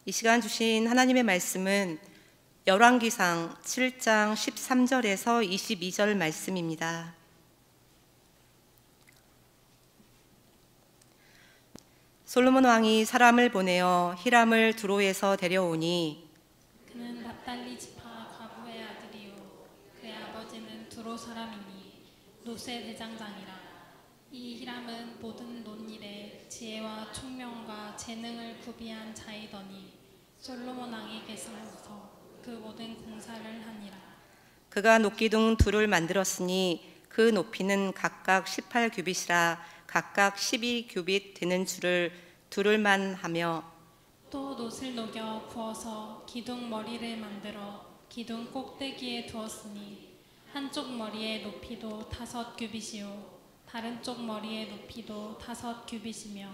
이 시간 주신 하나님의 말씀은 열왕기상 7장 13절에서 22절 말씀입니다. 솔로몬 왕이 사람을 보내어 히람을 두로에서 데려오니 그는 납달리 지파 과부의 아들이요 그의 아버지는 두로 사람이니 노세 대장장이라. 이 히람은 모든 논일에 지혜와 총명과 재능을 구비한 자이더니 솔로몬 왕에게서 그 모든 공사를 하니라. 그가 녹기둥 둘을 만들었으니 그 높이는 각각 18규빗이라 각각 12규빗 되는 줄을 두를만 하며 또 놋을 녹여 부어서 기둥 머리를 만들어 기둥 꼭대기에 두었으니 한쪽 머리의 높이도 5규빗이요 다른 쪽 머리의 높이도 5규빗이며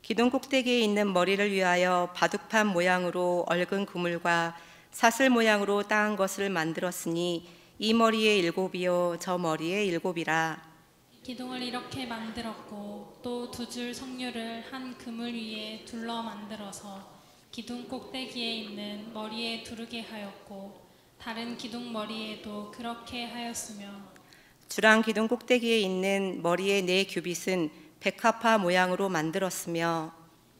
기둥 꼭대기에 있는 머리를 위하여 바둑판 모양으로 얽은 그물과 사슬 모양으로 따은 것을 만들었으니 이 머리에 7이요 저 머리에 7이라. 기둥을 이렇게 만들었고 또 2줄 석류를 한 그물 위에 둘러 만들어서 기둥 꼭대기에 있는 머리에 두르게 하였고 다른 기둥 머리에도 그렇게 하였으며 주랑 기둥 꼭대기에 있는 머리의 4규빗은 백합화 모양으로 만들었으며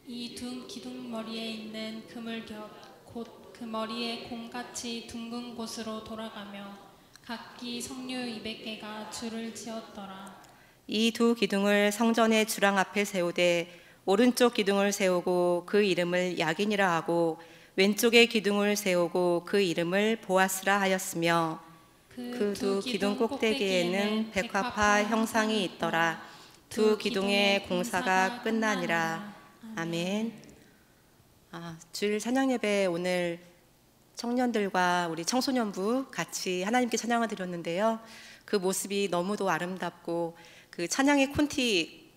이 두 기둥 머리에 있는 그물겹 곧 그 머리에 곰같이 둥근 곳으로 돌아가며 각기 석류 200개가 줄을 지었더라. 이 두 기둥을 성전의 주랑 앞에 세우되 오른쪽 기둥을 세우고 그 이름을 야긴이라 하고 왼쪽의 기둥을 세우고 그 이름을 보아스라 하였으며 그 두 기둥 꼭대기에는 백합화 형상이 있더라. 두 기둥의 공사가 끝나니라. 아멘. 주일 찬양 예배 오늘 청년들과 우리 청소년부 같이 하나님께 찬양을 드렸는데요. 그 모습이 너무도 아름답고 그 찬양의 콘티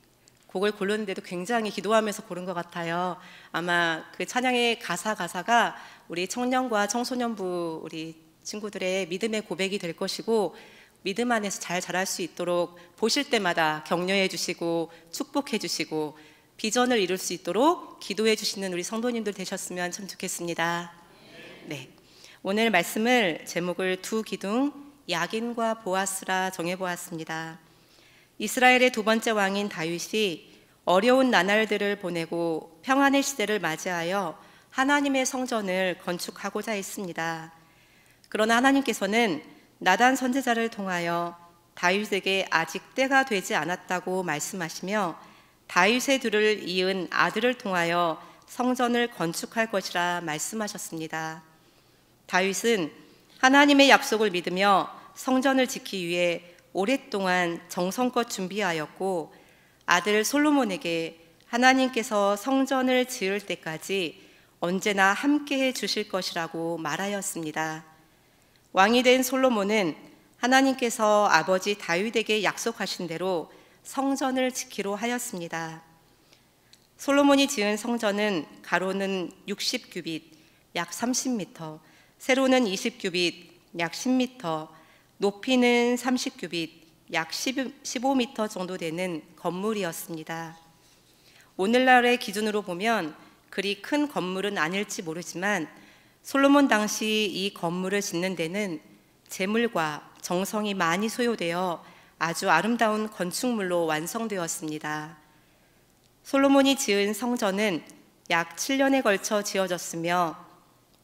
곡을 고르는데도 굉장히 기도하면서 고른 것 같아요. 아마 그 찬양의 가사가 우리 청년과 청소년부 우리 친구들의 믿음의 고백이 될 것이고 믿음 안에서 잘 자랄 수 있도록 보실 때마다 격려해 주시고 축복해 주시고 비전을 이룰 수 있도록 기도해 주시는 우리 성도님들 되셨으면 참 좋겠습니다. 네, 오늘 말씀을 제목을 두 기둥 야긴과 보아스라 정해보았습니다. 이스라엘의 두 번째 왕인 다윗이 어려운 나날들을 보내고 평안의 시대를 맞이하여 하나님의 성전을 건축하고자 했습니다. 그러나 하나님께서는 나단 선지자를 통하여 다윗에게 아직 때가 되지 않았다고 말씀하시며 다윗의 뒤를 이은 아들을 통하여 성전을 건축할 것이라 말씀하셨습니다. 다윗은 하나님의 약속을 믿으며 성전을 지키기 위해 오랫동안 정성껏 준비하였고 아들 솔로몬에게 하나님께서 성전을 지을 때까지 언제나 함께해 주실 것이라고 말하였습니다. 왕이 된 솔로몬은 하나님께서 아버지 다윗에게 약속하신 대로 성전을 지키로 하였습니다. 솔로몬이 지은 성전은 가로는 60규빗, 약 30m, 세로는 20규빗, 약 10m, 높이는 30규빗, 약 15m 정도 되는 건물이었습니다. 오늘날의 기준으로 보면 그리 큰 건물은 아닐지 모르지만 솔로몬 당시 이 건물을 짓는 데는 재물과 정성이 많이 소요되어 아주 아름다운 건축물로 완성되었습니다. 솔로몬이 지은 성전은 약 7년에 걸쳐 지어졌으며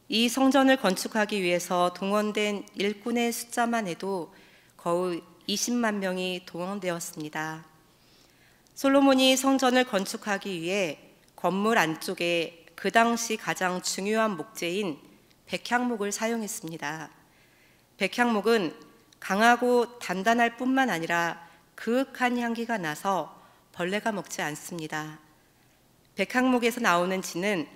이 성전을 건축하기 위해서 동원된 일꾼의 숫자만 해도 거의 20만 명이 동원되었습니다. 솔로몬이 성전을 건축하기 위해 건물 안쪽에 그 당시 가장 중요한 목재인 백향목을 사용했습니다. 백향목은 강하고 단단할 뿐만 아니라 그윽한 향기가 나서 벌레가 먹지 않습니다. 백향목에서 나오는 진은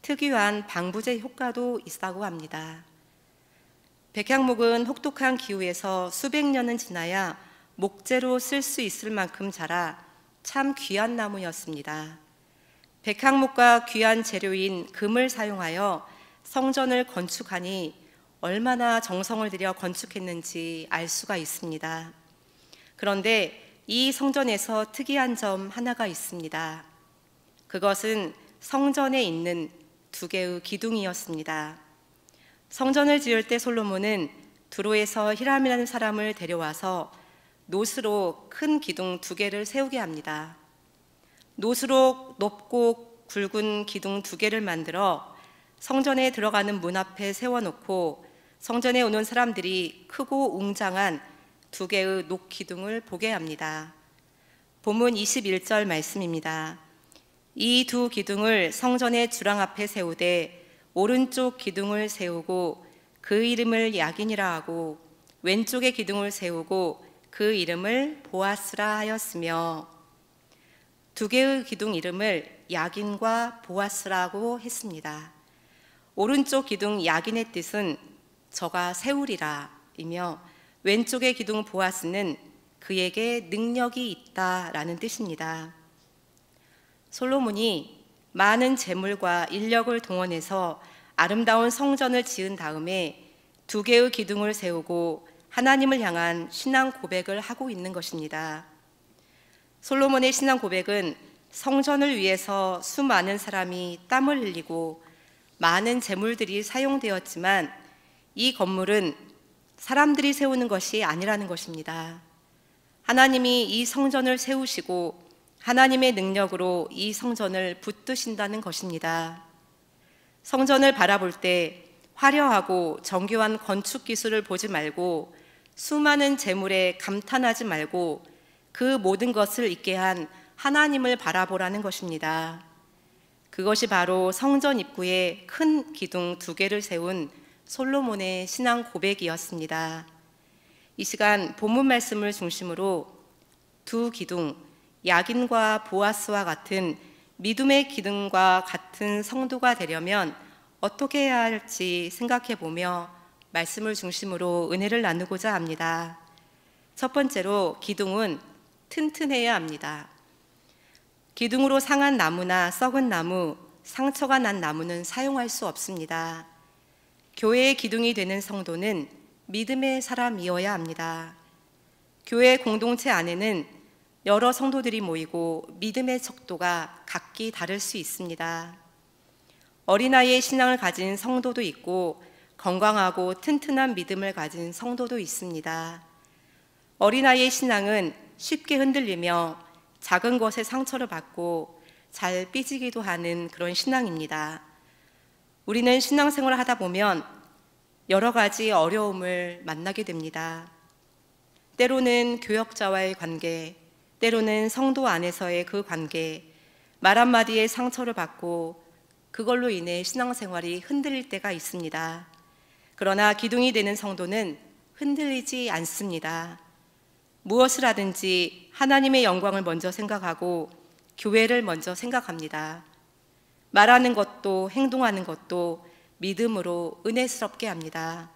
특유한 방부제 효과도 있다고 합니다. 백향목은 혹독한 기후에서 수백 년은 지나야 목재로 쓸 수 있을 만큼 자라 참 귀한 나무였습니다. 백향목과 귀한 재료인 금을 사용하여 성전을 건축하니 얼마나 정성을 들여 건축했는지 알 수가 있습니다. 그런데 이 성전에서 특이한 점 하나가 있습니다. 그것은 성전에 있는 두 개의 기둥이었습니다. 성전을 지을 때 솔로몬은 두로에서 히람이라는 사람을 데려와서 노스로 큰 기둥 두 개를 세우게 합니다. 노스로 높고 굵은 기둥 두 개를 만들어 성전에 들어가는 문 앞에 세워놓고 성전에 오는 사람들이 크고 웅장한 두 개의 녹기둥을 보게 합니다. 본문 21절 말씀입니다. 이 두 기둥을 성전의 주랑 앞에 세우되 오른쪽 기둥을 세우고 그 이름을 야긴이라 하고 왼쪽의 기둥을 세우고 그 이름을 보아스라 하였으며, 두 개의 기둥 이름을 야긴과 보아스라고 했습니다. 오른쪽 기둥 야긴의 뜻은 저가 세우리라 이며 왼쪽의 기둥 보아스는 그에게 능력이 있다라는 뜻입니다. 솔로몬이 많은 재물과 인력을 동원해서 아름다운 성전을 지은 다음에 두 개의 기둥을 세우고 하나님을 향한 신앙 고백을 하고 있는 것입니다. 솔로몬의 신앙 고백은 성전을 위해서 수많은 사람이 땀을 흘리고 많은 재물들이 사용되었지만 이 건물은 사람들이 세우는 것이 아니라는 것입니다. 하나님이 이 성전을 세우시고 하나님의 능력으로 이 성전을 붙드신다는 것입니다. 성전을 바라볼 때 화려하고 정교한 건축 기술을 보지 말고 수많은 재물에 감탄하지 말고 그 모든 것을 있게 한 하나님을 바라보라는 것입니다. 그것이 바로 성전 입구에 큰 기둥 두 개를 세운 솔로몬의 신앙 고백이었습니다. 이 시간 본문 말씀을 중심으로 두 기둥, 야긴과 보아스와 같은 믿음의 기둥과 같은 성도가 되려면 어떻게 해야 할지 생각해 보며 말씀을 중심으로 은혜를 나누고자 합니다. 첫 번째로 기둥은 튼튼해야 합니다. 기둥으로 상한 나무나 썩은 나무, 상처가 난 나무는 사용할 수 없습니다. 교회의 기둥이 되는 성도는 믿음의 사람이어야 합니다. 교회 공동체 안에는 여러 성도들이 모이고 믿음의 척도가 각기 다를 수 있습니다. 어린아이의 신앙을 가진 성도도 있고 건강하고 튼튼한 믿음을 가진 성도도 있습니다. 어린아이의 신앙은 쉽게 흔들리며 작은 것에 상처를 받고 잘 삐지기도 하는 그런 신앙입니다. 우리는 신앙생활을 하다 보면 여러 가지 어려움을 만나게 됩니다. 때로는 교역자와의 관계, 때로는 성도 안에서의 그 관계, 말 한마디에 상처를 받고 그걸로 인해 신앙생활이 흔들릴 때가 있습니다. 그러나 기둥이 되는 성도는 흔들리지 않습니다. 무엇을 하든지 하나님의 영광을 먼저 생각하고 교회를 먼저 생각합니다. 말하는 것도 행동하는 것도 믿음으로 은혜스럽게 합니다.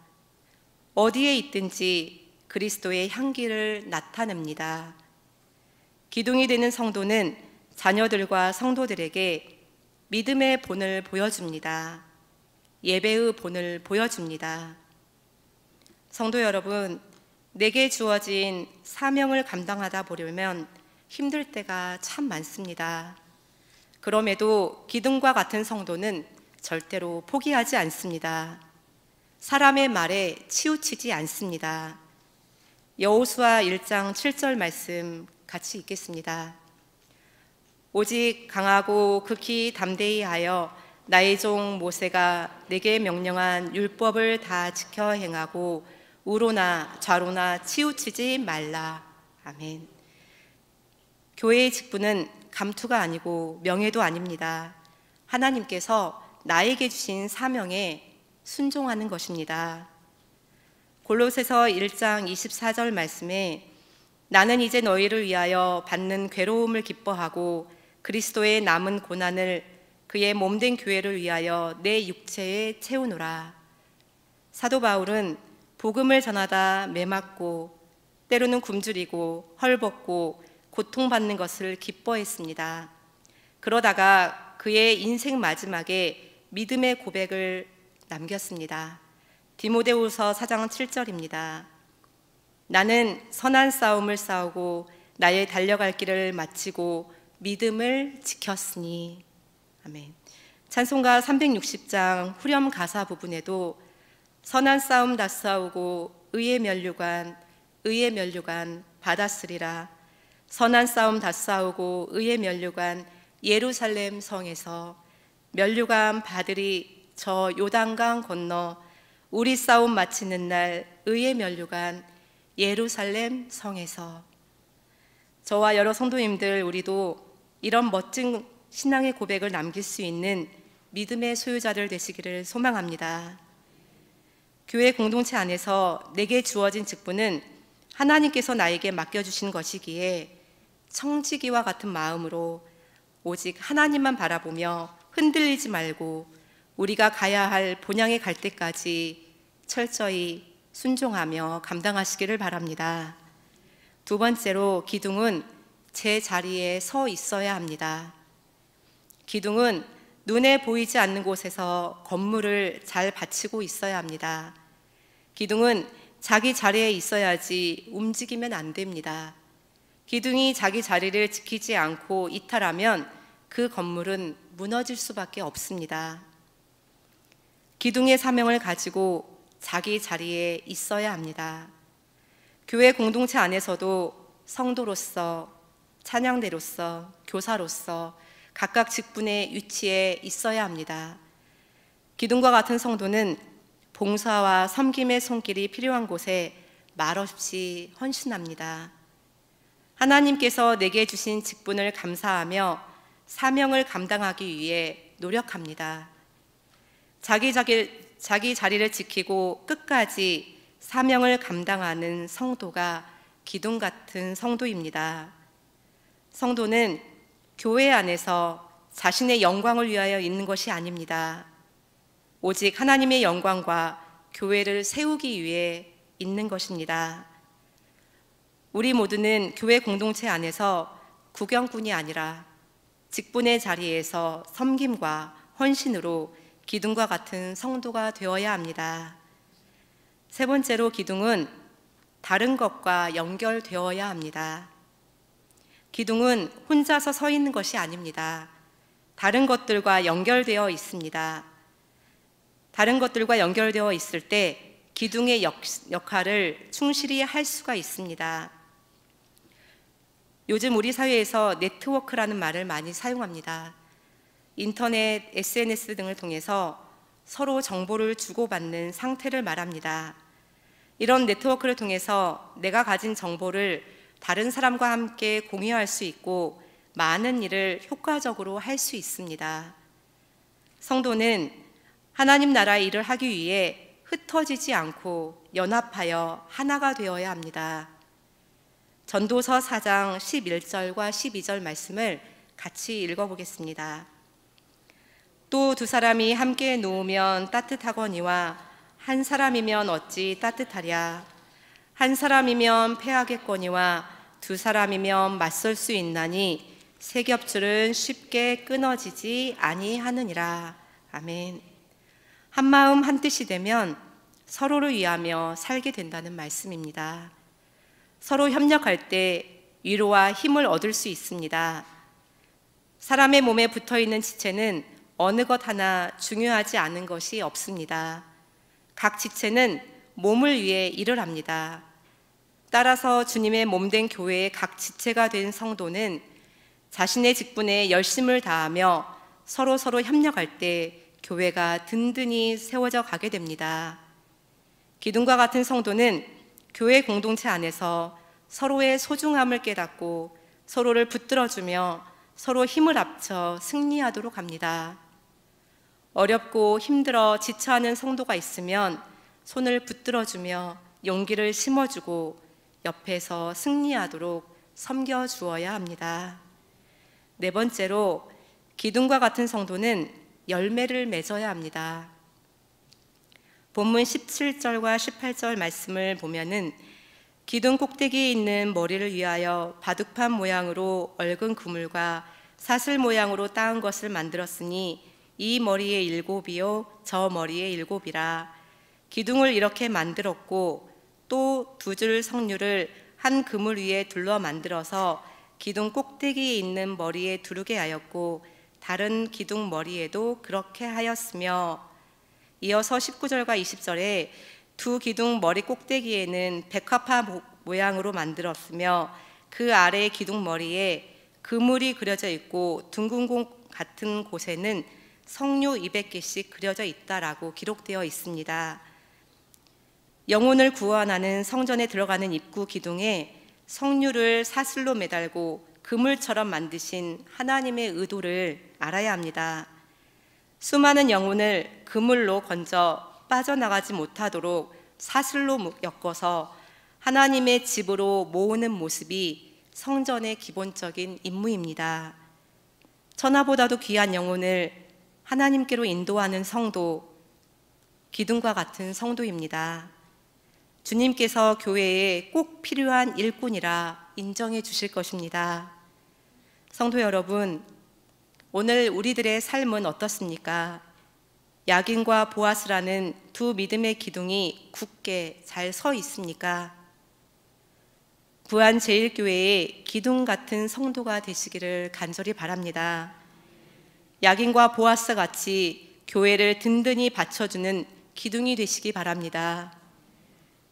어디에 있든지 그리스도의 향기를 나타냅니다. 기둥이 되는 성도는 자녀들과 성도들에게 믿음의 본을 보여줍니다. 예배의 본을 보여줍니다. 성도 여러분, 내게 주어진 사명을 감당하다 보려면 힘들 때가 참 많습니다. 그럼에도 기둥과 같은 성도는 절대로 포기하지 않습니다. 사람의 말에 치우치지 않습니다. 여호수아 1장 7절 말씀 같이 읽겠습니다. 오직 강하고 극히 담대히 하여 나의 종 모세가 내게 명령한 율법을 다 지켜 행하고 우로나 좌로나 치우치지 말라. 아멘. 교회의 직분은 감투가 아니고 명예도 아닙니다. 하나님께서 나에게 주신 사명에 순종하는 것입니다. 골로새서 1장 24절 말씀에 나는 이제 너희를 위하여 받는 괴로움을 기뻐하고 그리스도의 남은 고난을 그의 몸된 교회를 위하여 내 육체에 채우노라. 사도 바울은 복음을 전하다 매맞고 때로는 굶주리고 헐벗고 고통받는 것을 기뻐했습니다. 그러다가 그의 인생 마지막에 믿음의 고백을 남겼습니다. 디모데후서 4장 7절입니다. 나는 선한 싸움을 싸우고 나의 달려갈 길을 마치고 믿음을 지켰으니. 아멘. 찬송가 360장 후렴 가사 부분에도 선한 싸움 다 싸우고 의의 면류관 받았으리라. 선한 싸움 다 싸우고 의의 면류관 예루살렘 성에서 면류관 받으리 저 요단강 건너 우리 싸움 마치는 날 의의 면류관 예루살렘 성에서. 저와 여러 성도님들 우리도 이런 멋진 신앙의 고백을 남길 수 있는 믿음의 소유자들 되시기를 소망합니다. 교회 공동체 안에서 내게 주어진 직분은 하나님께서 나에게 맡겨주신 것이기에 청지기와 같은 마음으로 오직 하나님만 바라보며 흔들리지 말고 우리가 가야 할 본향에 갈 때까지 철저히 순종하며 감당하시기를 바랍니다. 두 번째로 기둥은 제 자리에 서 있어야 합니다. 기둥은 눈에 보이지 않는 곳에서 건물을 잘 받치고 있어야 합니다. 기둥은 자기 자리에 있어야지 움직이면 안 됩니다. 기둥이 자기 자리를 지키지 않고 이탈하면 그 건물은 무너질 수밖에 없습니다. 기둥의 사명을 가지고 자기 자리에 있어야 합니다. 교회 공동체 안에서도 성도로서, 찬양대로서, 교사로서 각각 직분의 위치에 있어야 합니다. 기둥과 같은 성도는 봉사와 섬김의 손길이 필요한 곳에 말없이 헌신합니다. 하나님께서 내게 주신 직분을 감사하며 사명을 감당하기 위해 노력합니다. 자기 자리를 지키고 끝까지 사명을 감당하는 성도가 기둥 같은 성도입니다. 성도는 교회 안에서 자신의 영광을 위하여 있는 것이 아닙니다. 오직 하나님의 영광과 교회를 세우기 위해 있는 것입니다. 우리 모두는 교회 공동체 안에서 구경꾼이 아니라 직분의 자리에서 섬김과 헌신으로 기둥과 같은 성도가 되어야 합니다. 세 번째로 기둥은 다른 것과 연결되어야 합니다. 기둥은 혼자서 서 있는 것이 아닙니다. 다른 것들과 연결되어 있습니다. 다른 것들과 연결되어 있을 때 기둥의 역할을 충실히 할 수가 있습니다. 요즘 우리 사회에서 네트워크라는 말을 많이 사용합니다. 인터넷, SNS 등을 통해서 서로 정보를 주고받는 상태를 말합니다. 이런 네트워크를 통해서 내가 가진 정보를 다른 사람과 함께 공유할 수 있고 많은 일을 효과적으로 할 수 있습니다. 성도는 하나님 나라의 일을 하기 위해 흩어지지 않고 연합하여 하나가 되어야 합니다. 전도서 4장 11절과 12절 말씀을 같이 읽어보겠습니다. 또 두 사람이 함께 누우면 따뜻하거니와 한 사람이면 어찌 따뜻하랴. 한 사람이면 패하겠거니와 두 사람이면 맞설 수 있나니 세 겹줄은 쉽게 끊어지지 아니하느니라. 아멘. 한 마음 한 뜻이 되면 서로를 위하며 살게 된다는 말씀입니다. 서로 협력할 때 위로와 힘을 얻을 수 있습니다. 사람의 몸에 붙어있는 지체는 어느 것 하나 중요하지 않은 것이 없습니다. 각 지체는 몸을 위해 일을 합니다. 따라서 주님의 몸된 교회의 각 지체가 된 성도는 자신의 직분에 열심을 다하며 서로 협력할 때 교회가 든든히 세워져 가게 됩니다. 기둥과 같은 성도는 교회 공동체 안에서 서로의 소중함을 깨닫고 서로를 붙들어주며 서로 힘을 합쳐 승리하도록 합니다. 어렵고 힘들어 지쳐하는 성도가 있으면 손을 붙들어주며 용기를 심어주고 옆에서 승리하도록 섬겨주어야 합니다. 네 번째로 기둥과 같은 성도는 열매를 맺어야 합니다. 본문 17절과 18절 말씀을 보면은 기둥 꼭대기에 있는 머리를 위하여 바둑판 모양으로 얽은 그물과 사슬 모양으로 따은 것을 만들었으니 이 머리에 7이요 저 머리에 7이라. 기둥을 이렇게 만들었고 또 두 줄 석류를 한 그물 위에 둘러 만들어서 기둥 꼭대기에 있는 머리에 두르게 하였고 다른 기둥 머리에도 그렇게 하였으며, 이어서 19절과 20절에 두 기둥 머리 꼭대기에는 백합화 모양으로 만들었으며 그 아래 기둥 머리에 그물이 그려져 있고 둥근 곳 같은 곳에는 석류 200개씩 그려져 있다라고 기록되어 있습니다. 영혼을 구원하는 성전에 들어가는 입구 기둥에 석류를 사슬로 매달고 그물처럼 만드신 하나님의 의도를 알아야 합니다. 수많은 영혼을 그물로 건져 빠져나가지 못하도록 사슬로 엮어서 하나님의 집으로 모으는 모습이 성전의 기본적인 임무입니다. 천하보다도 귀한 영혼을 하나님께로 인도하는 성도, 기둥과 같은 성도입니다. 주님께서 교회에 꼭 필요한 일꾼이라 인정해 주실 것입니다. 성도 여러분, 오늘 우리들의 삶은 어떻습니까? 야긴과 보아스라는 두 믿음의 기둥이 굳게 잘 서 있습니까? 부안제일교회의 기둥 같은 성도가 되시기를 간절히 바랍니다. 야긴과 보아스 같이 교회를 든든히 받쳐주는 기둥이 되시기 바랍니다.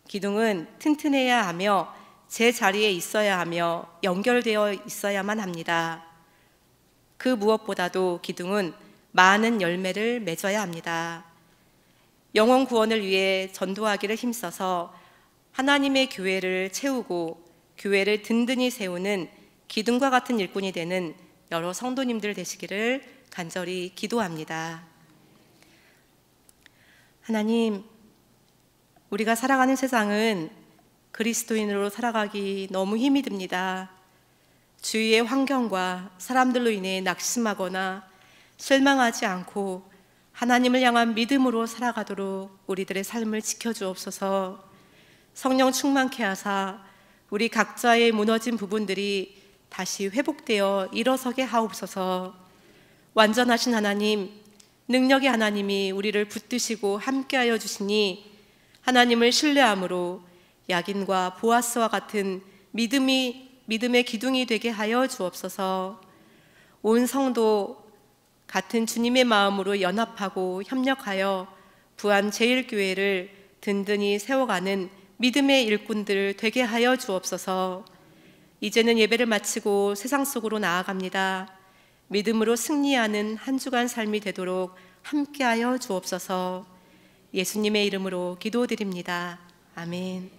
기둥은 튼튼해야 하며 제자리에 있어야 하며 연결되어 있어야만 합니다. 그 무엇보다도 기둥은 많은 열매를 맺어야 합니다. 영혼 구원을 위해 전도하기를 힘써서 하나님의 교회를 채우고 교회를 든든히 세우는 기둥과 같은 일꾼이 되는 여러 성도님들 되시기를 간절히 기도합니다. 하나님, 우리가 살아가는 세상은 그리스도인으로 살아가기 너무 힘이 듭니다. 주위의 환경과 사람들로 인해 낙심하거나 실망하지 않고 하나님을 향한 믿음으로 살아가도록 우리들의 삶을 지켜주옵소서. 성령 충만케 하사 우리 각자의 무너진 부분들이 다시 회복되어 일어서게 하옵소서. 완전하신 하나님, 능력의 하나님이 우리를 붙드시고 함께하여 주시니 하나님을 신뢰함으로 야긴과 보아스와 같은 믿음의 기둥이 되게 하여 주옵소서. 온 성도 같은 주님의 마음으로 연합하고 협력하여 부안제일교회를 든든히 세워가는 믿음의 일꾼들 되게 하여 주옵소서. 이제는 예배를 마치고 세상 속으로 나아갑니다. 믿음으로 승리하는 한 주간 삶이 되도록 함께하여 주옵소서. 예수님의 이름으로 기도드립니다. 아멘.